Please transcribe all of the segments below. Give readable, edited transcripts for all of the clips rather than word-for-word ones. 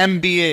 MBA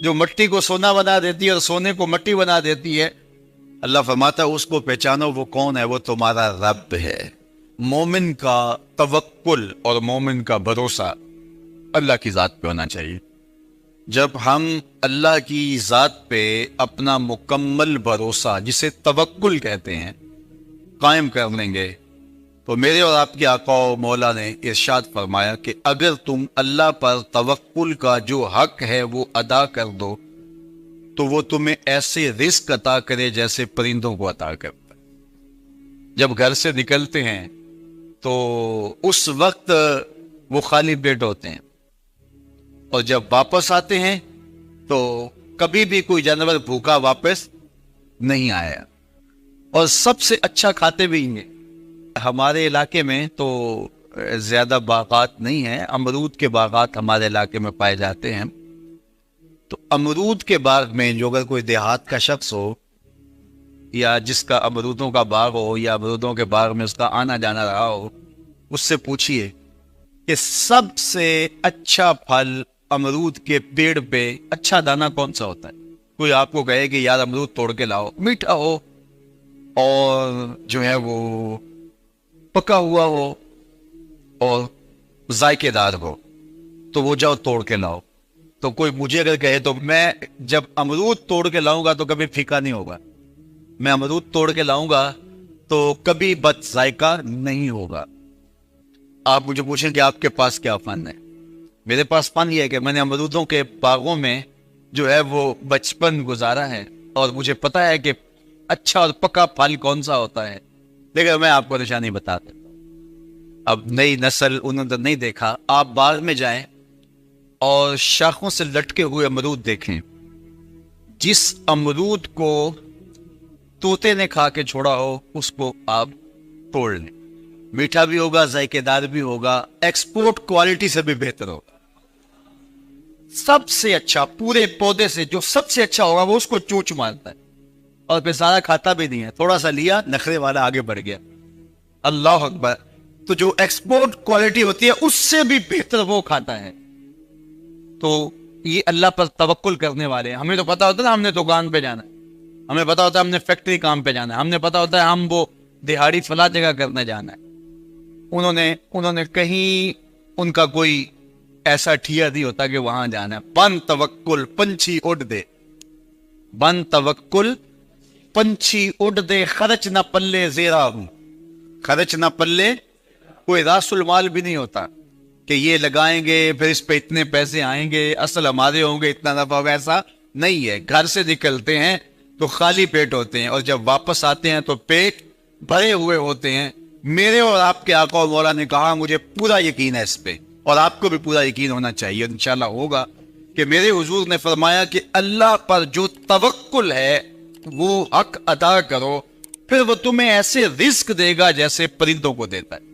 جو مٹی کو سونا بنا دیتی ہے اور سونے کو مٹی بنا دیتی ہے، اللہ فرماتا ہے اس کو پہچانو، وہ کون ہے؟ وہ تمہارا رب ہے۔ مومن کا توکل اور مومن کا بھروسہ اللہ کی ذات پہ ہونا چاہیے۔ جب ہم اللہ کی ذات پہ اپنا مکمل بھروسہ، جسے توکل کہتے ہیں، قائم کر لیں گے، تو میرے اور آپ کے آقا و مولا نے ارشاد فرمایا کہ اگر تم اللہ پر توکل کا جو حق ہے وہ ادا کر دو تو وہ تمہیں ایسے رزق عطا کرے جیسے پرندوں کو عطا کرتا ہے۔ جب گھر سے نکلتے ہیں تو اس وقت وہ خالی پیٹ ہوتے ہیں، اور جب واپس آتے ہیں تو کبھی بھی کوئی جانور بھوکا واپس نہیں آیا، اور سب سے اچھا کھاتے بھی ہیں۔ ہمارے علاقے میں تو زیادہ باغات نہیں ہیں، امرود کے باغات ہمارے علاقے میں پائے جاتے ہیں۔ تو امرود کے باغ میں جو اگر کوئی دیہات کا شخص ہو یا جس کا امرودوں کا باغ ہو یا امرودوں کے باغ میں اس کا آنا جانا رہا ہو، اس سے پوچھئے کہ سب سے اچھا پھل امرود کے پیڑ پہ اچھا دانہ کون سا ہوتا ہے؟ کوئی آپ کو کہے کہ یار امرود توڑ کے لاؤ، میٹھا ہو اور جو ہے وہ پکا ہوا ہو اور ذائقے دار ہو، تو وہ جاؤ توڑ کے لاؤ۔ تو کوئی مجھے اگر کہے تو میں جب امرود توڑ کے لاؤں گا تو کبھی پھیکا نہیں ہوگا، میں امرود توڑ کے لاؤں گا تو کبھی بد ذائقہ نہیں ہوگا۔ آپ مجھے پوچھیں کہ آپ کے پاس کیا فن ہے؟ میرے پاس فن یہ ہے کہ میں نے امرودوں کے باغوں میں جو ہے وہ بچپن گزارا ہے، اور مجھے پتا ہے کہ اچھا اور پکا پھل کون سا ہوتا ہے۔ لیکن میں آپ کو نشانی بتا دیتا ہوں، اب نئی نسل انہوں نے نہیں دیکھا، آپ باغ میں جائیں اور شاخوں سے لٹکے ہوئے امرود دیکھیں، جس امرود کو طوطے نے کھا کے چھوڑا ہو اس کو آپ توڑ لیں، میٹھا بھی ہوگا، ذائقے دار بھی ہوگا، ایکسپورٹ کوالٹی سے بھی بہتر ہوگا۔ سب سے اچھا پورے پودے سے جو سب سے اچھا ہوگا وہ اس کو چونچ مارتا ہے اور پھر سارا کھاتا بھی نہیں ہے، تھوڑا سا لیا، نخرے والا آگے بڑھ گیا۔ اللہ اکبر! تو جو ایکسپورٹ کوالٹی ہوتی ہے اس سے بھی بہتر وہ کھاتا ہے۔ تو یہ اللہ پر توکل کرنے والے ہیں۔ ہمیں تو پتا ہوتا ہے ہم نے دکان پہ جانا ہے، ہمیں پتا ہوتا ہے ہم نے فیکٹری کام پہ جانا ہے، ہم نے پتا ہوتا ہے ہم وہ دہاڑی فلاں جگہ کرنے جانا ہے۔ انہوں نے کہیں ان کا کوئی ایسا ٹھیا نہیں ہوتا کہ وہاں جانا ہے۔ بن توکل پنچھی اڑ دے، بن توکل پنچھی اڑ دے، خرچ نہ پلے زیرا ہوں، خرچ نہ پلے، کوئی راس المال بھی نہیں ہوتا کہ یہ لگائیں گے پھر اس پہ اتنے پیسے آئیں گے، اصل ہمارے ہوں گے، اتنا نفع، ویسا نہیں ہے۔ گھر سے نکلتے ہیں تو خالی پیٹ ہوتے ہیں، اور جب واپس آتے ہیں تو پیٹ بھرے ہوئے ہوتے ہیں۔ میرے اور آپ کے آقا و مولا نے کہا، مجھے پورا یقین ہے اس پہ، اور آپ کو بھی پورا یقین ہونا چاہیے، انشاءاللہ ہوگا، کہ میرے حضور نے فرمایا کہ اللہ پر جو توکل ہے وہ حق ادا کرو، پھر وہ تمہیں ایسے رزق دے گا جیسے پرندوں کو دیتا ہے،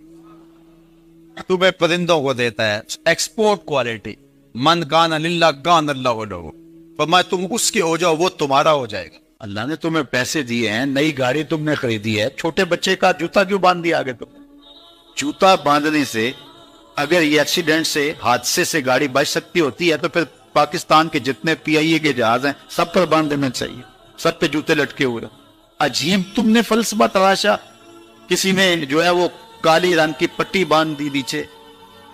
تمہیں پرندوں کو دیتا ہے۔ ایکسپورٹ کوالٹی، من کان للہ کان اللہ لہ، فرمایا تم اس کے ہو جاؤ وہ تمہارا ہو جائے گا۔ اللہ نے تمہیں پیسے دیے ہیں، نئی گاڑی تم نے خریدی ہے، چھوٹے بچے کا جوتا کیوں باندھ دیا آگے؟ تم جوتا باندھنے سے اگر یہ ایکسیڈنٹ سے، حادثے سے گاڑی بچ سکتی ہوتی ہے تو پھر پاکستان کے جتنے پی آئی اے کے جہاز ہیں سب پر باندھ دینا چاہیے، سب پہ جوتے لٹکے ہوئے۔ عجیب تم نے فلسفہ تراشا، کسی نے جو ہے وہ کالی رنگ کی پٹی باندھ دی نیچے،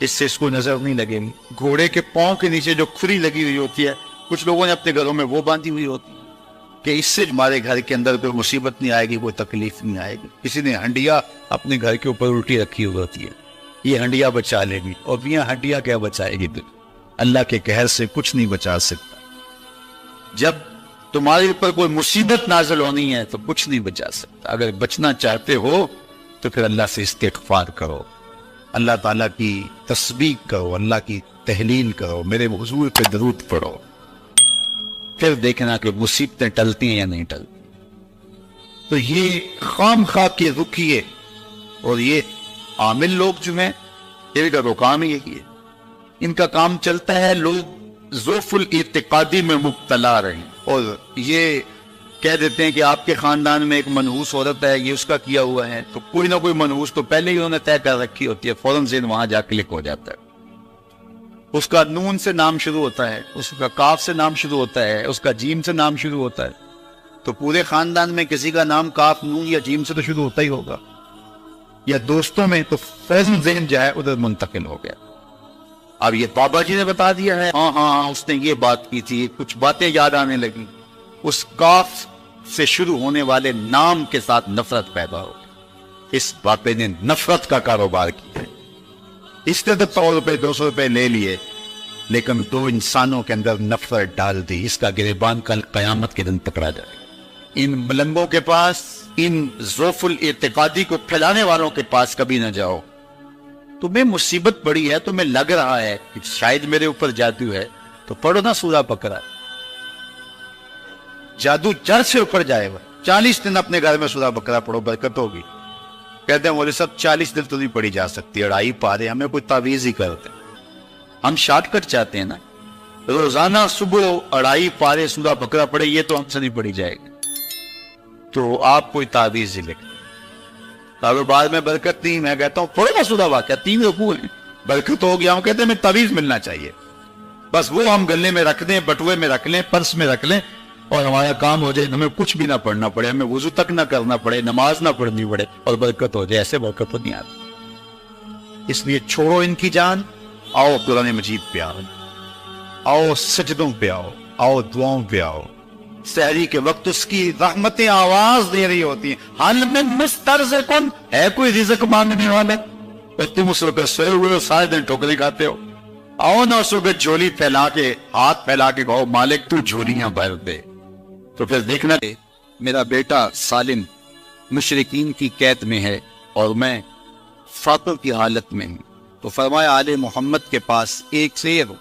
اس سے اس کو نظر نہیں لگے گی۔ گھوڑے کے پاؤں کے نیچے جو کھری لگی ہوئی ہوتی ہے، کچھ لوگوں نے اپنے گھروں میں وہ باندھی ہوئی ہوتی ہے کہ اس سے ہمارے گھر کے اندر کوئی مصیبت نہیں آئے گی، کوئی تکلیف نہیں آئے گی۔ کسی نے ہنڈیا اپنے گھر کے اوپر الٹی رکھی ہوئی ہوتی ہے، یہ ہنڈیا بچا لے گی، اور یہ ہنڈیا کیا بچائے گی؟ اللہ کے قہر سے کچھ نہیں بچا سکتا۔ جب تمہارے اوپر کوئی مصیبت نازل ہونی ہے تو کچھ نہیں بچا سکتا۔ اگر بچنا چاہتے ہو تو پھر اللہ سے استغفار کرو، اللہ تعالیٰ کی تسبیح کرو، اللہ کی تحلیل کرو، میرے حضور پہ درود پڑھو، پھر دیکھنا کہ مصیبتیں ٹلتی ہیں یا نہیں ٹلتی۔ تو یہ خام خواہ کے رکیے، اور یہ عامل لوگ جو ہیں ان کا تو کام ہی یہی ہے، ان کا کام چلتا ہے لوگ ضعف الاعتقادی میں مبتلا رہیں، اور یہ کہہ دیتے ہیں کہ آپ کے خاندان میں ایک منحوس عورت ہے، یہ اس کا کیا ہوا ہے، تو کوئی نہ کوئی منحوس تو پہلے ہی انہوں نے طے کر رکھی ہوتی ہے، فوراً ذہن وہاں جا کلک ہو جاتا ہے۔ اس کا نون سے نام شروع ہوتا ہے، اس کا کاف سے نام شروع ہوتا ہے، اس کا جیم سے نام شروع ہوتا ہے، تو پورے خاندان میں کسی کا نام کاف، نون یا جیم سے تو شروع ہوتا ہی ہوگا، یا دوستوں میں تو فیض ذہن جو ہے ادھر منتقل ہو گیا۔ اب یہ بابا جی نے بتا دیا ہے، ہاں اس نے یہ بات کی تھی، کچھ باتیں یاد آنے لگی، اس کاف سے شروع ہونے والے نام کے ساتھ نفرت پیدا ہو گئی۔ اس باپے نے نفرت کا کاروبار کیا، اس نے تو 100 روپے 200 روپے لے لیے، لیکن دو انسانوں کے اندر نفرت ڈال دی۔ اس کا گریبان کل قیامت کے دن پکڑا جائے۔ ان ملنگوں کے پاس، ان ضعف الاعتقادی کو پھیلانے والوں کے پاس کبھی نہ جاؤ۔ تمہیں مصیبت پڑی ہے، تمہیں لگ رہا ہے کہ شاید میرے اوپر جادو ہے، تو پڑھو نا سورہ بقرہ۔ جادو جڑ سے اوپر جائے گا۔ 40 دن اپنے گھر میں سورہ بقرہ پڑھو، برکت ہوگی۔ کہتے ہیں مولوی صاحب 40 دن تو نہیں پڑھی جا سکتی، 2.5 پارے، ہمیں کوئی تعویذ ہی کرتے ہیں۔ ہم شارٹ کٹ چاہتے ہیں نا، روزانہ صبح 2.5 پارے سورہ بقرہ پڑھے، یہ تو ہم سے نہیں پڑھی جائے گی، تو آپ کوئی تعویذ ہی لکھ۔ کاروبار میں برکت نہیں، میں کہتا ہوں پڑھو نا سورہ واقعہ، 3 رکوع ہیں، برکت ہو گیا۔ ہم کہتے ہیں ہمیں تعویذ ملنا چاہیے، بس وہ ہم گلے میں رکھ دیں، بٹوے میں رکھ لیں، پرس میں رکھ لیں، اور ہمارا کام ہو جائے، ہمیں کچھ بھی نہ پڑھنا پڑے، ہمیں وضو تک نہ کرنا پڑے، نماز نہ پڑھنی پڑے، اور برکت ہو جائے۔ ایسے برکت تو نہیں آتی۔ اس لیے چھوڑو ان کی جان، آؤ قرآن مجید پہ آؤ، آؤ سجدوں پہ آؤ، آؤ دعاؤں پہ آؤ۔ سحری کے وقت اس کی رحمتیں آواز دے رہی ہوتی ہیں، حال میں مسترزقن، ہے کوئی رزق مانگنے والا؟ تم اس وقت سوئے ہوئے سارے دن ٹوکری کھاتے ہو، آؤ نا اس وقت جھولی پھیلا کے، ہاتھ پھیلا کے کہو مالک تو جھولیاں بھر دے۔ تو پھر دیکھنا میرا بیٹا سالم مشرکین کی قید میں ہے اور میں فقر کی حالت میں ہوں، تو فرمایا آل محمد کے پاس ایک سیر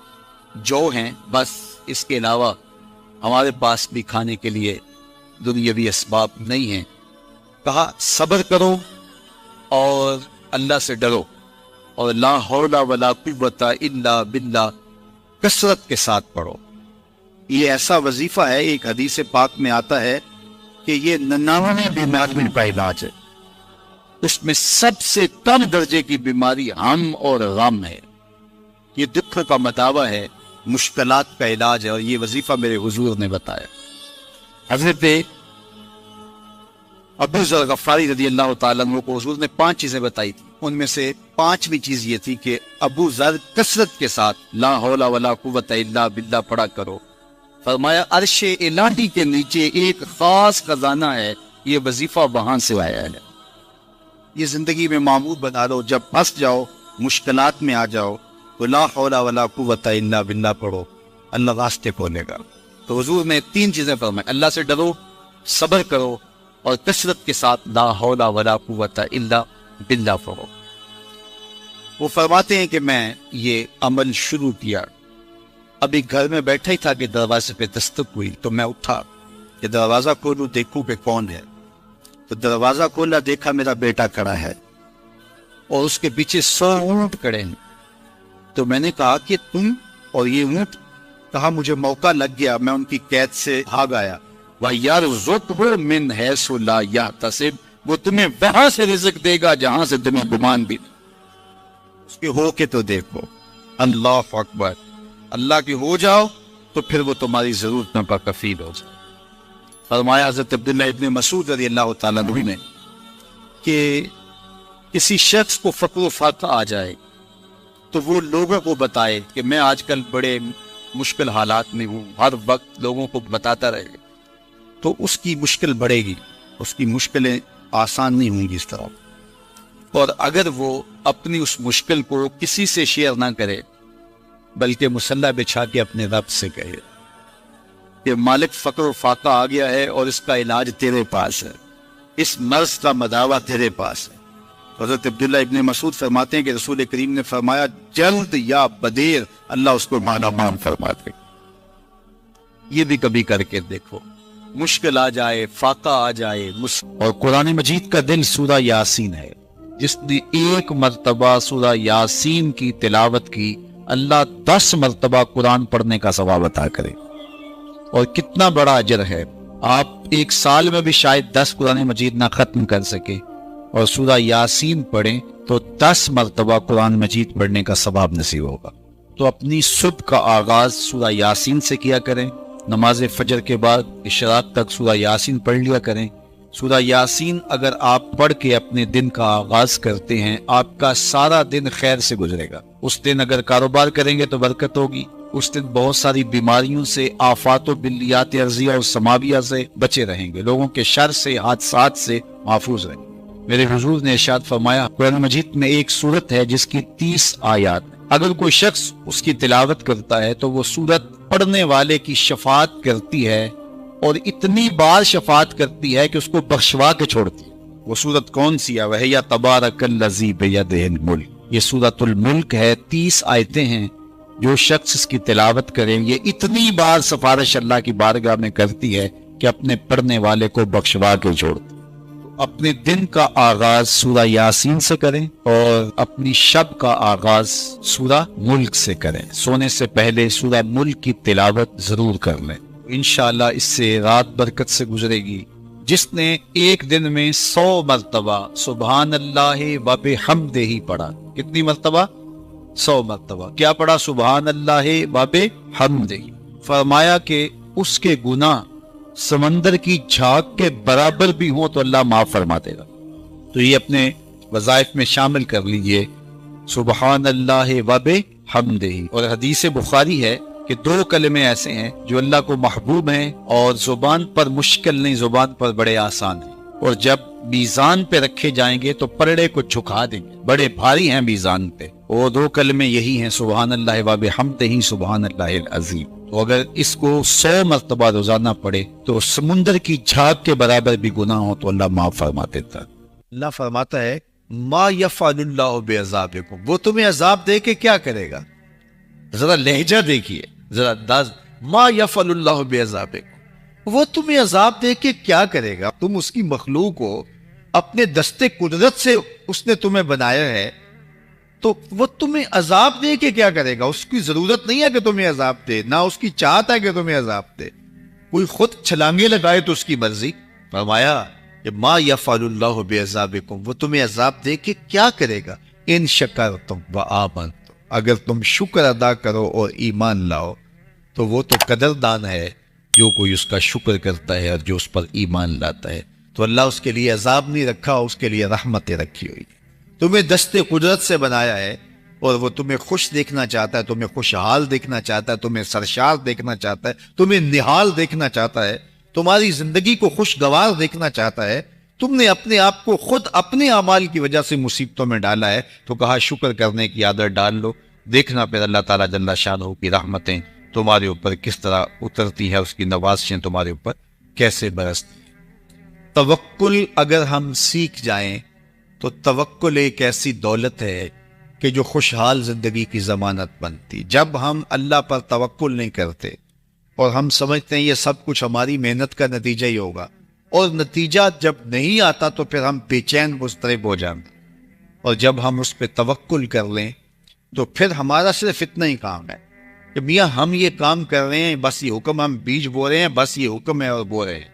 جو ہیں، بس اس کے علاوہ ہمارے پاس بھی کھانے کے لیے دنیاوی اسباب نہیں ہیں۔ کہا صبر کرو اور اللہ سے ڈرو، اور لا حول ولا قوت الا باللہ کثرت کے ساتھ پڑھو۔ یہ ایسا وظیفہ ہے، ایک حدیث پاک میں آتا ہے کہ یہ 99 بیماریوں کا علاج ہے، اس میں سب سے کم درجے کی بیماری ہم اور غم ہے۔ یہ دکھ کا مداوع ہے، مشکلات کا علاج ہے، اور یہ وظیفہ میرے حضور نے بتایا۔ حضرت ابو ذر غفاری رضی اللہ تعالیٰ عنہ کو حضور نے 5 چیزیں بتائی تھی، ان میں سے 5ویں چیز یہ تھی کہ ابو ذر کثرت کے ساتھ لا حول ولا قوت الا باللہ پڑھا کرو۔ فرمایا عرش الہی کے نیچے ایک خاص خزانہ ہے، یہ وظیفہ وہاں سے آیا ہے۔ یہ زندگی میں معمول بنا لو، جب پھنس جاؤ، مشکلات میں آ جاؤ تو لا حول ولا قوت الا باللہ پڑھو، اللہ راستے کھولے گا۔ تو حضور نے 3 چیزیں فرمائی، اللہ سے ڈرو، صبر کرو، اور کثرت کے ساتھ لا حول ولا قوت الا باللہ پڑھو۔ وہ فرماتے ہیں کہ میں یہ عمل شروع کیا، ابھی گھر میں بیٹھا ہی تھا کہ دروازے پہ دستک ہوئی، تو میں اٹھا کہ دروازہ کھولوں دیکھوں کہ کون ہے۔ تو دروازہ کھولا، دیکھا میرا بیٹا کھڑا ہے اور اس کے پیچھے 100 اونٹ کھڑے ہیں۔ تو میں نے کہا کہ تم اور یہ اونٹ؟ کہا مجھے موقع لگ گیا، میں ان کی قید سے بھاگ آیا۔ وَيَرْزُقْهُ مِنْ حَيْثُ لَا يَحْتَسِبُ، وہ تمہیں وہاں سے رزق دے گا جہاں سے تمہیں گمان بھی نہیں۔ اس کے ہو کے تو دیکھو، اللہ اکبر، اللہ کی ہو جاؤ تو پھر وہ تمہاری ضرورتوں پر کفیل ہو جائے۔ فرمایا حضرت عبداللہ ابن مسعود رضی اللہ تعالیٰ عنہ نے کہ کسی شخص کو فقر و فاقہ آ جائے تو وہ لوگوں کو بتائے کہ میں آج کل بڑے مشکل حالات میں ہوں، ہر وقت لوگوں کو بتاتا رہے، تو اس کی مشکل بڑھے گی، اس کی مشکلیں آسان نہیں ہوں گی اس طرح۔ اور اگر وہ اپنی اس مشکل کو کسی سے شیئر نہ کرے بلکہ مسلح بچھا کے اپنے رب سے کہے کہ مالک فقر و فاقہ آ گیا ہے اور اس کا علاج تیرے پاس ہے، اس مرض کا مداوع تیرے پاس ہے۔ حضرت عبداللہ ابن مسعود فرماتے ہیں کہ رسول کریم نے فرمایا جلد یا بدیر اللہ اس کو مانا مان فرما دے۔ یہ بھی کبھی کر کے دیکھو، مشکل آ جائے، فاقہ آ جائے۔ اور قرآن مجید کا دل سورہ یاسین ہے، جس نے 1 مرتبہ سورہ یاسین کی تلاوت کی، اللہ 10 مرتبہ قرآن پڑھنے کا ثواب عطا کرے۔ اور کتنا بڑا اجر ہے، آپ 1 سال میں بھی شاید 10 قرآن مجید نہ ختم کر سکے، اور سورہ یاسین پڑھیں تو 10 مرتبہ قرآن مجید پڑھنے کا ثواب نصیب ہوگا۔ تو اپنی صبح کا آغاز سورہ یاسین سے کیا کریں. نماز فجر کے بعد اشراق تک سورہ یاسین پڑھ لیا کریں. سورہ یاسین اگر آپ پڑھ کے اپنے دن کا آغاز کرتے ہیں آپ کا سارا دن خیر سے گزرے گا. اس دن اگر کاروبار کریں گے تو برکت ہوگی. اس دن بہت ساری بیماریوں سے، آفات و بلیات ارضیہ اور سماویہ سے بچے رہیں گے. لوگوں کے شر سے، حادثات سے محفوظ رہیں گے. میرے حضور نے ارشاد فرمایا قرآن مجید میں ایک سورت ہے جس کی 30 آیات ہیں. اگر کوئی شخص اس کی تلاوت کرتا ہے تو وہ سورت پڑھنے والے کی شفاعت کرتی ہے، اور اتنی بار شفاعت کرتی ہے کہ اس کو بخشوا کے چھوڑتی ہے. وہ سورت کون سی ہے؟ وَهِيَ تَبَارَكَ الَّذِي بِيَدِهِ الْمُلْكُ. یہ سورت الملک ہے. 30 آیتیں ہیں. جو شخص اس کی تلاوت کریں یہ اتنی بار سفارش اللہ کی بارگاہ میں کرتی ہے کہ اپنے پڑھنے والے کو بخشوا کے چھوڑتی. اپنے دن کا آغاز سورہ یاسین سے کریں اور اپنی شب کا آغاز سورہ ملک سے کریں. سونے سے پہلے سورہ ملک کی تلاوت ضرور کر لیں. انشاءاللہ اس سے رات برکت سے گزرے گی. جس نے ایک دن میں 100 مرتبہ سبحان اللہ و بحمدہ پڑھا. کتنی مرتبہ؟ 100 مرتبہ. کیا پڑھا؟ سبحان اللہ و بحمدہ. فرمایا کہ اس کے گناہ سمندر کی جھاگ کے برابر بھی ہوں تو اللہ معاف فرما دے گا. تو یہ اپنے وظائف میں شامل کر لیجئے سبحان اللہ و بحمدہ. اور حدیث بخاری ہے کہ 2 کلمے ایسے ہیں جو اللہ کو محبوب ہیں اور زبان پر مشکل نہیں، زبان پر بڑے آسان ہیں، اور جب میزان پہ رکھے جائیں گے تو پلڑے کو جھکا دیں گے، بڑے بھاری ہیں میزان پہ. وہ 2 کلمے یہی ہیں سبحان اللہ و بحمدہ سبحان اللہ العظیم. تو اگر اس کو 100 مرتبہ روزانہ پڑھے تو سمندر کی جھاگ کے برابر بھی گناہ ہو تو اللہ معاف فرما دیتا. اللہ فرماتا ہے ما یفعل اللہ بعذابکم. وہ تمہیں عذاب دے کے کیا کرے گا؟ ذرا لہجہ دیکھیے، ذرا انداز. ما یفعل اللہ بعذابکم. وہ تمہیں عذاب دے کے کیا کرے گا؟ تم اس کی مخلوق ہو، اپنے دستے قدرت سے اس نے تمہیں بنایا ہے، تو وہ تمہیں عذاب دے کے کیا کرے گا؟ اس کی ضرورت نہیں ہے کہ تمہیں عذاب دے، نہ اس کی چاہت ہے کہ تمہیں عذاب دے. کوئی خود چھلانگے لگائے تو اس کی مرضی. فرمایا کہ ما یفعل اللہ بعذابکم. وہ تمہیں عذاب دے کے کیا کرے گا؟ ان شکرتم وآمنتم. اگر تم شکر ادا کرو اور ایمان لاؤ تو وہ تو قدردان ہے جو کوئی اس کا شکر کرتا ہے اور جو اس پر ایمان لاتا ہے. تو اللہ اس کے لیے عذاب نہیں رکھا، اس کے لیے رحمتیں رکھی ہوئی. تمہیں دست قدرت سے بنایا ہے اور وہ تمہیں خوش دیکھنا چاہتا ہے، تمہیں خوشحال دیکھنا چاہتا ہے، تمہیں سرشار دیکھنا چاہتا ہے، تمہیں نہال دیکھنا چاہتا ہے، تمہاری زندگی کو خوشگوار دیکھنا چاہتا ہے. تم نے اپنے آپ کو خود اپنے اعمال کی وجہ سے مصیبتوں میں ڈالا ہے، تو کہا شکر کرنے کی عادت ڈال لو. دیکھنا پھر اللہ تعالیٰ جل شانہ کی رحمتیں تمہارے اوپر کس طرح اترتی ہے، اس کی نوازشیں تمہارے اوپر کیسے برستی. توکل اگر ہم سیکھ جائیں تو توکل ایک ایسی دولت ہے کہ جو خوشحال زندگی کی ضمانت بنتی. جب ہم اللہ پر توکل نہیں کرتے اور ہم سمجھتے ہیں یہ سب کچھ ہماری محنت کا نتیجہ ہی ہوگا، اور نتیجہ جب نہیں آتا تو پھر ہم بے چین مضطرب ہو جاتے. اور جب ہم اس پہ توکل کر لیں تو پھر ہمارا صرف اتنا ہی کام ہے کہ میاں ہم یہ کام کر رہے ہیں، بس یہ حکم، ہم بیج بو رہے ہیں، بس یہ حکم ہے اور بو رہے ہیں.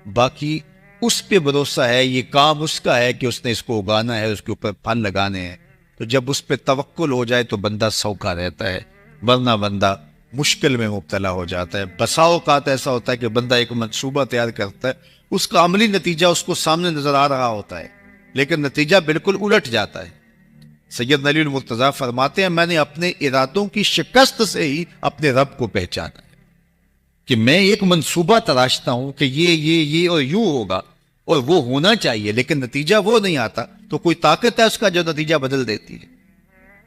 باقی اس پہ بھروسہ ہے، یہ کام اس کا ہے کہ اس نے اس کو اگانا ہے، اس کے اوپر پھل لگانے ہیں. تو جب اس پہ توکل ہو جائے تو بندہ سوکھا رہتا ہے، ورنہ بندہ مشکل میں مبتلا ہو جاتا ہے. بسا اوقات ایسا ہوتا ہے کہ بندہ ایک منصوبہ تیار کرتا ہے، اس کا عملی نتیجہ اس کو سامنے نظر آ رہا ہوتا ہے، لیکن نتیجہ بالکل الٹ جاتا ہے. سید علی المرتضیٰ فرماتے ہیں میں نے اپنے ارادوں کی شکست سے ہی اپنے رب کو پہچانا ہے. کہ میں ایک منصوبہ تراشتا ہوں کہ یہ اور یوں ہوگا اور وہ ہونا چاہیے، لیکن نتیجہ وہ نہیں آتا، تو کوئی طاقت ہے اس کا جو نتیجہ بدل دیتی ہے.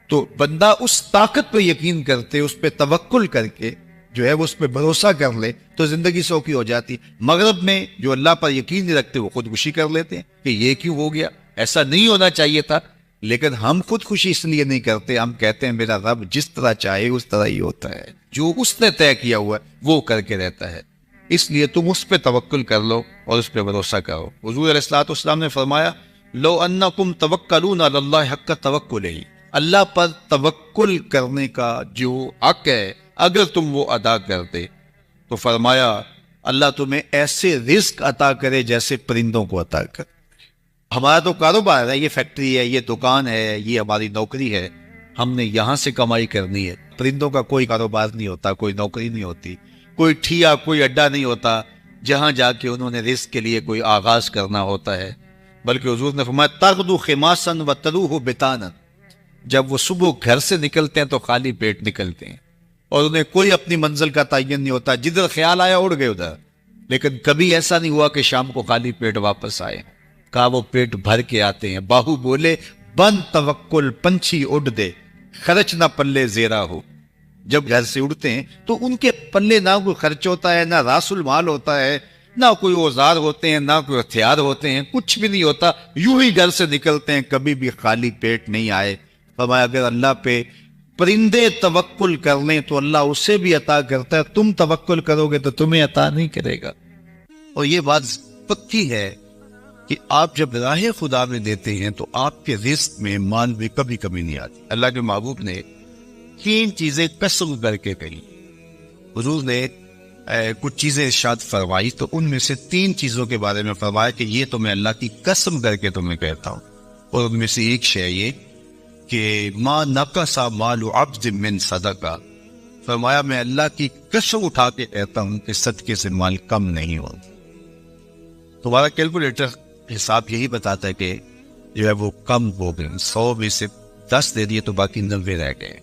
تو بندہ اس طاقت پہ یقین کرتے، اس پہ توکل کر کے جو ہے وہ اس پہ بھروسہ کر لے تو زندگی سوکھی ہو جاتی. مغرب میں جو اللہ پر یقین نہیں رکھتے وہ خودکشی کر لیتے ہیں کہ یہ کیوں ہو گیا، ایسا نہیں ہونا چاہیے تھا. لیکن ہم خودکشی اس لیے نہیں کرتے، ہم کہتے ہیں میرا رب جس طرح چاہے اس طرح ہی ہوتا ہے، جو اس نے طے کیا ہوا ہے وہ کر کے رہتا ہے. اس لیے تم اس پہ توکل کر لو اور اس پہ بھروسہ کرو. حضور علیہ الصلوۃ والسلام نے فرمایا لو انکم توکلون علی اللہ حق توکلہ. اللہ پر توکل کرنے کا جو حق ہے اگر تم وہ ادا کرتے تو فرمایا اللہ تمہیں ایسے رزق عطا کرے جیسے پرندوں کو عطا کرے. ہمارا تو کاروبار ہے، یہ فیکٹری ہے، یہ دکان ہے، یہ ہماری نوکری ہے، ہم نے یہاں سے کمائی کرنی ہے. پرندوں کا کوئی کاروبار نہیں ہوتا، کوئی نوکری نہیں ہوتی، کوئی ٹھیا، کوئی اڈا نہیں ہوتا جہاں جا کے انہوں نے رزق کے لیے کوئی آغاز کرنا ہوتا ہے، بلکہ حضور نے فرمایا تغدو خماسا وتروح بطانا، جب وہ صبح گھر سے نکلتے ہیں تو خالی پیٹ نکلتے ہیں، اور انہیں کوئی اپنی منزل کا تعین نہیں ہوتا، جدھر خیال آیا اڑ گئے ادھر، لیکن کبھی ایسا نہیں ہوا کہ شام کو خالی پیٹ واپس آئے، کہا وہ پیٹ بھر کے آتے ہیں۔ باہو بولے بند توکل پنچھی اڑ دے، خرچ نہ پلے زیرا ہو، جب گھر سے اڑتے ہیں تو ان کے پلے نہ کوئی خرچ ہوتا ہے، نہ راس المال ہوتا ہے، نہ کوئی اوزار ہوتے ہیں، نہ کوئی ہتھیار ہوتے ہیں، کچھ بھی نہیں ہوتا، یوں ہی گھر سے نکلتے ہیں، کبھی بھی خالی پیٹ نہیں آئے۔ فرمایا اگر اللہ پہ پرندے توکل کر لیں تو اللہ اسے بھی عطا کرتا ہے، تم توکل کرو گے تو تمہیں عطا نہیں کرے گا۔ اور یہ بات پکی ہے کہ آپ جب راہ خدا میں دیتے ہیں تو آپ کے رزق میں مال میں کبھی کمی نہیں آتی۔ اللہ کے محبوب نے 3 چیزیں قسم کر کے کہی، حضور نے کچھ چیزیں ارشاد فرمائی تو ان میں سے 3 چیزوں کے بارے میں فرمایا کہ یہ تو میں اللہ کی قسم کر کے تمہیں کہتا ہوں، اور ان میں سے ایک شے یہ کہ ما نقص مال عبد من صدقہ، فرمایا میں اللہ کی قسم اٹھا کے کہتا ہوں کہ صدقے سے مال کم نہیں ہوتا۔ تمہارا کیلکولیٹر حساب یہی بتاتا ہے کہ جو ہے وہ کم ہو گئے، 100 میں سے 10 دے دیے تو باقی 90 رہ گئے۔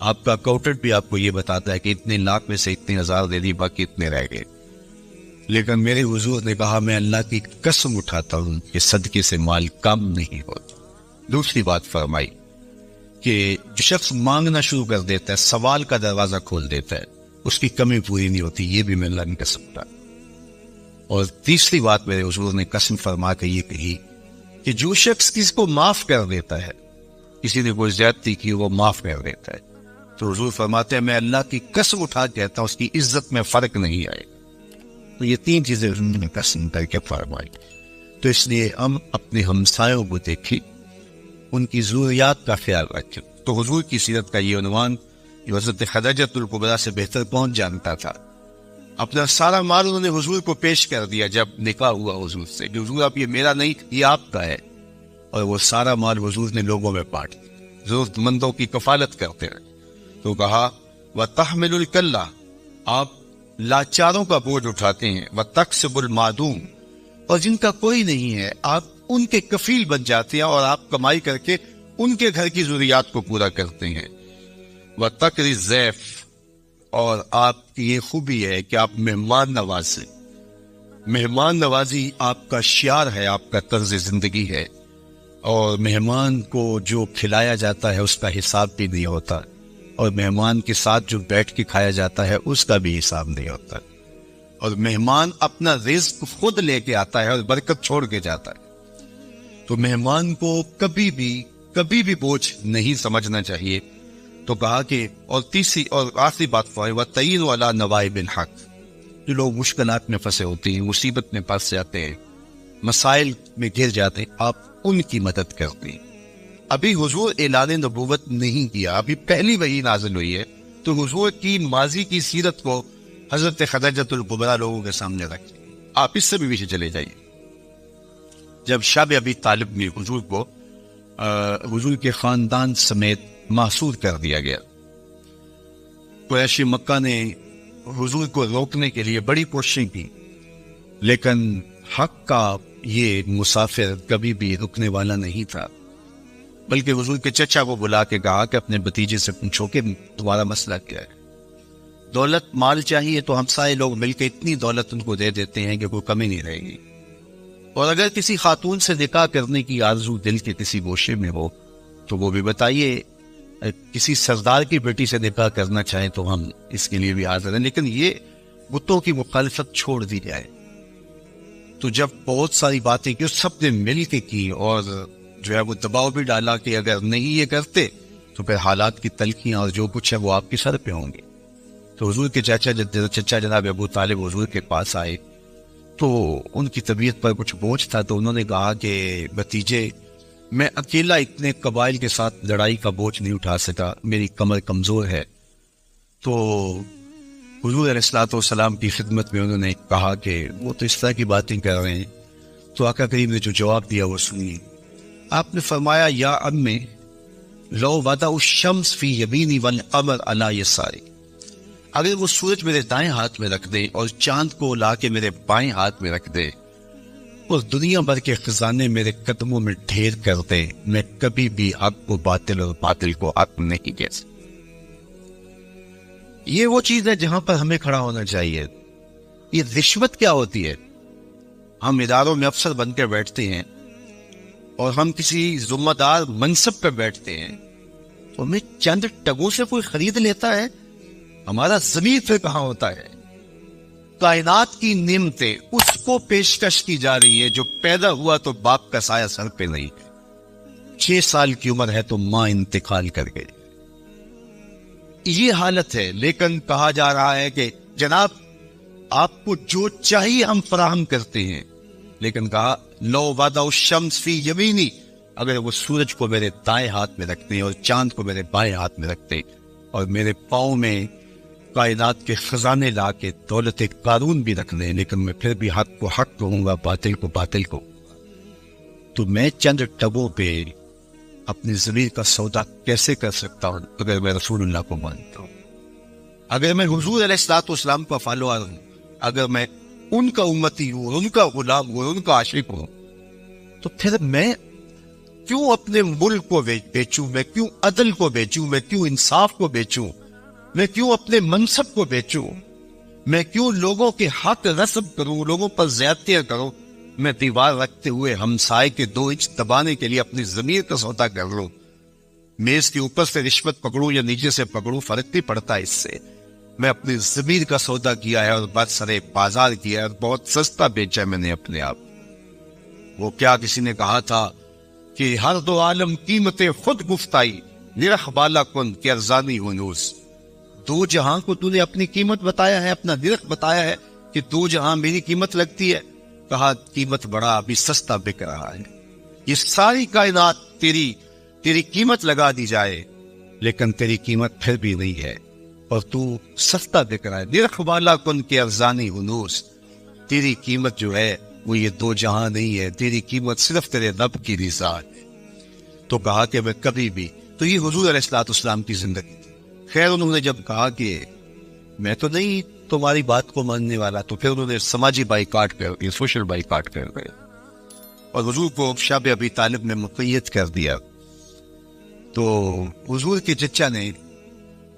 آپ کا اکاؤنٹنٹ بھی آپ کو یہ بتاتا ہے کہ اتنے لاکھ میں سے اتنے ہزار دے دی، باقی اتنے رہ گئے، لیکن میرے حضور نے کہا میں اللہ کی قسم اٹھاتا ہوں کہ صدقے سے مال کم نہیں ہوتا۔ دوسری بات فرمائی کہ جو شخص مانگنا شروع کر دیتا ہے، سوال کا دروازہ کھول دیتا ہے، اس کی کمی پوری نہیں ہوتی، یہ بھی میں اللہ کی قسم اٹھاتا ہوں۔ اور تیسری بات میرے حضور نے قسم فرما کے یہ کہی کہ جو شخص کسی کو معاف کر دیتا ہے، کسی نے کوئی زیادتی کی وہ معاف کر دیتا ہے، تو حضور فرماتے ہیں میں اللہ کی قسم اٹھا کے کہتا ہوں اس کی عزت میں فرق نہیں آئے گا۔ تو یہ 3 چیزیں حضور نے قسم کر کے فرمائی۔ تو اس لیے ہم اپنے ہمسایوں کو دیکھیں، ان کی ضروریات کا خیال رکھیں۔ تو حضور کی سیرت کا یہ عنوان جو حضرت خدیجہ الکبریٰ سے بہتر کون جانتا تھا، اپنا سارا مال انہوں نے حضور کو پیش کر دیا جب نکاح ہوا حضور سے کہ حضور آپ یہ میرا نہیں یہ آپ کا ہے، اور وہ سارا مال حضور نے لوگوں میں بانٹ دیا، ضرورت مندوں کی کفالت کرتے رہے۔ تو کہا وَتَحْمِلُ الْكَلَّةَ، آپ لاچاروں کا بوجھ اٹھاتے ہیں، وَتَكْسِبُ الْمَعْدُومَ، اور جن کا کوئی نہیں ہے آپ ان کے کفیل بن جاتے ہیں اور آپ کمائی کر کے ان کے گھر کی ضروریات کو پورا کرتے ہیں۔ وَتَقْرِي الضَّيْفَ، اور آپ کی یہ خوبی ہے کہ آپ مہمان نواز ہیں، مہمان نوازی آپ کا شعار ہے، آپ کا طرز زندگی ہے، اور مہمان کو جو کھلایا جاتا ہے اس کا حساب بھی نہیں ہوتا، اور مہمان کے ساتھ جو بیٹھ کے کھایا جاتا ہے اس کا بھی حساب نہیں ہوتا، اور مہمان اپنا رزق خود لے کے آتا ہے اور برکت چھوڑ کے جاتا ہے۔ تو مہمان کو کبھی بھی بوجھ نہیں سمجھنا چاہیے۔ تو کہا کہ اور تیسری اور آخری بات وَتَعِينُ عَلَى نَوَائِبِ الْحَقِّ، جو لوگ مشکلات میں پھنسے ہوتے ہیں، مصیبت میں پھنس جاتے ہیں، مسائل میں گر جاتے ہیں، آپ ان کی مدد کرتے ہیں۔ ابھی حضور اعلان نبوت نہیں کیا، ابھی پہلی وحی نازل ہوئی ہے، تو حضور کی ماضی کی سیرت کو حضرت خدیجہ الکبریٰ لوگوں کے سامنے رکھیں۔ آپ اس سے بھی پیچھے چلے جائیے، جب شب ابی طالب میں حضور کو حضور کے خاندان سمیت محصور کر دیا گیا، قریش مکہ نے حضور کو روکنے کے لیے بڑی کوششیں کی، لیکن حق کا یہ مسافر کبھی بھی رکنے والا نہیں تھا، بلکہ حضور کے چچا کو بلا کے کہا کہ اپنے بھتیجے سے پوچھو کہ تمہارا مسئلہ کیا ہے۔ دولت مال چاہیے تو ہم سارے لوگ مل کے اتنی دولت ان کو دے دیتے ہیں کہ کوئی کمی نہیں رہے گی، اور اگر کسی خاتون سے نکاح کرنے کی آرزو دل کے کسی گوشے میں ہو تو وہ بھی بتائیے، کسی سردار کی بیٹی سے نکاح کرنا چاہیں تو ہم اس کے لیے بھی حاضر ہیں، لیکن یہ بتوں کی مخالفت چھوڑ دی جائے۔ تو جب بہت ساری باتیں کی سب نے مل کے کی، اور جو ہے وہ دباؤ بھی ڈالا کہ اگر نہیں یہ کرتے تو پھر حالات کی تلخیاں اور جو کچھ ہے وہ آپ کے سر پہ ہوں گے۔ تو حضور کے چچا جناب ابو طالب حضور کے پاس آئے، تو ان کی طبیعت پر کچھ بوجھ تھا، تو انہوں نے کہا کہ بھتیجے میں اکیلا اتنے قبائل کے ساتھ لڑائی کا بوجھ نہیں اٹھا سکا، میری کمر کمزور ہے۔ تو حضور علیہ الصلوۃ والسلام کی خدمت میں انہوں نے کہا کہ وہ تو اس طرح کی باتیں کر رہے ہیں۔ تو آقا کریم نے جو جواب دیا وہ سنیے۔ آپ نے فرمایا یا امی، لو وضع الشمس فی یمینی والقمر علی یساری، اگر وہ سورج میرے دائیں ہاتھ میں رکھ دے اور چاند کو لا کے میرے بائیں ہاتھ میں رکھ دے اور دنیا بھر کے خزانے میرے قدموں میں ڈھیر کر دے، میں کبھی بھی حق کو باطل اور باطل کو حق نہیں کہہ سکتا۔ یہ وہ چیز ہے جہاں پر ہمیں کھڑا ہونا چاہیے۔ یہ رشوت کیا ہوتی ہے؟ ہم اداروں میں افسر بن کے بیٹھتے ہیں اور ہم کسی ذمہ دار منصب پہ بیٹھتے ہیں، تو ہمیں چند ٹگوں سے کوئی خرید لیتا ہے، ہمارا ضمیر پھر کہاں ہوتا ہے؟ کائنات کی نعمتیں اس کو پیشکش کی جا رہی ہے جو پیدا ہوا تو باپ کا سایہ سر پہ نہیں ہے، 6 سال کی عمر ہے تو ماں انتقال کر گئی، یہ حالت ہے۔ لیکن کہا جا رہا ہے کہ جناب آپ کو جو چاہیے ہم فراہم کرتے ہیں، لیکن کہا لو وضع الشمس فی یمینی، اگر وہ سورج کو میرے دائیں ہاتھ میں رکھتے اور چاند کو میرے بائیں ہاتھ میں رکھتے اور میرے پاؤں میں کائنات کے خزانے لا کے دولت قارون بھی رکھ دیں، لیکن میں پھر بھی حق کو حق کہوں گا، باطل کو باطل کو، تو میں چند ٹبوں پہ اپنی ضمیر کا سودا کیسے کر سکتا ہوں اگر میں رسول اللہ کو مانتا ہوں، اگر میں حضور علیہ الصلوۃ والسلام کا فالوور ہوں، اگر میں ان کا امتی ہوں، ان کا غلام ہوں، ان کا عاشق ہوں، تو پھر میں کیوں اپنے ملک کو بیچوں، میں کیوں عدل کو بیچوں، میں کیوں انصاف کو بیچوں، میں کیوں اپنے منصب کو بیچوں، میں کیوں لوگوں کے حق غصب کروں، لوگوں پر زیادتیاں کروں، میں دیوار رکھتے ہوئے ہمسائے کے 2 انچ دبانے کے لیے اپنی ضمیر کا سودا کر لوں، میز کے اوپر سے رشوت پکڑوں یا نیچے سے پکڑوں، فرق نہیں پڑتا اس سے، میں اپنی ضمیر کا سودا کیا ہے اور برسرے بازار کیا ہے اور بہت سستا بیچا ہے میں نے اپنے آپ۔ وہ کیا کسی نے کہا تھا کہ ہر 2 عالم قیمتیں خود گفتائی، نرخ بالا کن کہ ارزانی ہنوز، 2 جہاں کو تو نے اپنی قیمت بتایا ہے، اپنا نرخ بتایا ہے کہ 2 جہاں میری قیمت لگتی ہے، کہا قیمت بڑا ابھی سستا بک رہا ہے، یہ ساری کائنات تیری قیمت لگا دی جائے لیکن تیری قیمت پھر بھی نہیں ہے اور تو سستا بک رہا ہے، نرخ بالا کن کے ارزانی ہنوز، تیری قیمت جو ہے وہ یہ 2 جہاں نہیں ہے، تیری قیمت صرف تیرے رب کی رضا ہے۔ تو کہا کہ میں کبھی بھی، تو یہ حضور علیہ الصلوۃ والسلام کی زندگی تھی۔ خیر انہوں نے جب کہا کہ میں تو نہیں تمہاری بات کو ماننے والا، تو پھر انہوں نے سماجی بائیکاٹ کر دیا، سوشل بائیکاٹ کر دیا اور حضور کو شب ابی طالب میں مقید کر دیا۔ تو حضور کے چچا نے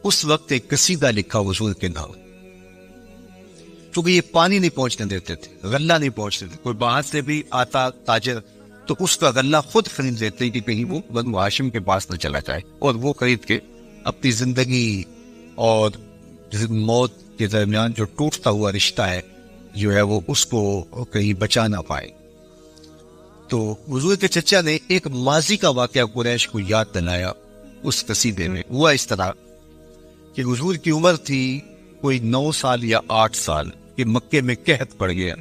اس وقت ایک قصیدہ لکھا حضور کے نام، چونکہ یہ پانی نہیں پہنچنے دیتے تھے، غلہ نہیں پہنچتے تھے، کوئی باہر سے بھی آتا تاجر تو اس کا غلہ خود خرید لیتے کہ کہیں وہ بنو ہاشم کے پاس نہ چلا جائے، اور وہ خرید کے اپنی زندگی اور موت کے درمیان جو ٹوٹتا ہوا رشتہ ہے جو ہے وہ اس کو کہیں بچا نہ پائے۔ تو حضور کے چچا نے ایک ماضی کا واقعہ قریش کو یاد دلایا اس قصیدے میں۔ ہوا اس طرح کہ حضور کی عمر تھی کوئی 9 سال یا 8 سال کہ مکے میں قحط پڑ گیا،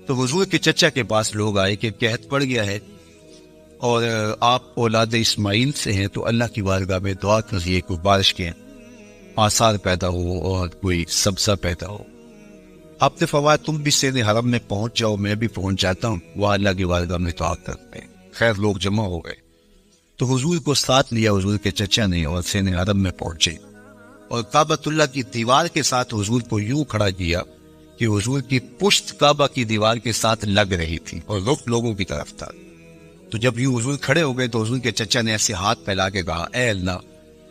تو حضور کے چچا کے پاس لوگ آئے کہ قحط پڑ گیا ہے اور آپ اولاد اسماعیل سے ہیں، تو اللہ کی بارگاہ میں دعا کیجیے کوئی بارش کے آثار پیدا ہو اور کوئی سبزہ پیدا ہو۔ آپ نے فرمایا تم بھی سین حرم میں پہنچ جاؤ، میں بھی پہنچ جاتا ہوں، وہ اللہ کی بارگاہ میں دعا کرتے ہیں۔ خیر لوگ جمع ہو گئے تو حضور کو ساتھ لیا حضور کے چچا نے اور سین حرم میں پہنچے اور کعبۃ اللہ کی دیوار کے ساتھ حضور کو یوں کھڑا کیا کہ حضور کی پشت کعبہ کی دیوار کے ساتھ لگ رہی تھی اور رخ لوگوں کی طرف تھا۔ تو جب یوں حضور کھڑے ہو گئے تو حضور کے چچا نے ایسے ہاتھ پھیلا کے کہا اے اللہ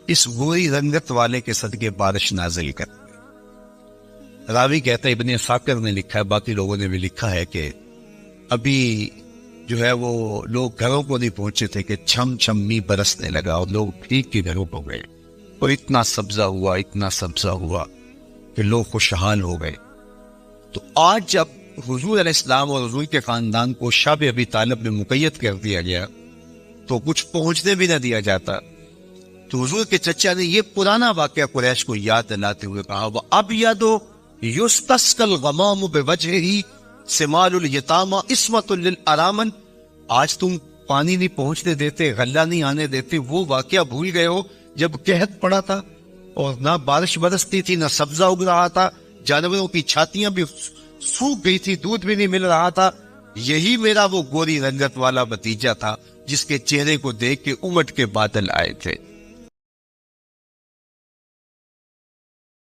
اس گوری رنگت والے کے صدقے بارش نازل کر۔ راوی کہتا ہے ابن اسحاق نے لکھا ہے، باقی لوگوں نے بھی لکھا ہے کہ ابھی جو ہے وہ لوگ گھروں کو نہیں پہنچے تھے کہ چھم چھم می برسنے لگا اور لوگ ٹھیک کے گھروں کو گئے اور اتنا سبزہ ہوا کہ لوگ خوشحال ہو گئے۔ تو آج جب حضور علیہ السلام اور حضور کے خاندان کو شب ابی طالب میں مقید کر دیا گیا تو کچھ پہنچنے بھی نہ دیا جاتا، تو حضور کے چچا نے یہ پرانا واقعہ قریش کو یاد دلاتے ہوئے کہا وَأَبْيَضُ يُسْتَسْقَى الْغَمَامُ بِوَجْهِهِ سِمَالُ الْيَتَامَى عِصْمَةٌ لِلْأَرَامِنِ، آج تم پانی نہیں پہنچنے دیتے، غلہ نہیں آنے دیتے، وہ واقعہ بھول گئے ہو جب قحط پڑا تھا اور نہ بارش برستی تھی نہ سبزہ اگ رہا تھا، جانوروں کی چھاتیاں بھی سوکھ گئی تھی، دودھ بھی نہیں مل رہا تھا، یہی میرا وہ گوری رنگت والا بھتیجا تھا جس کے چہرے کو دیکھ کے امٹ کے بادل آئے تھے.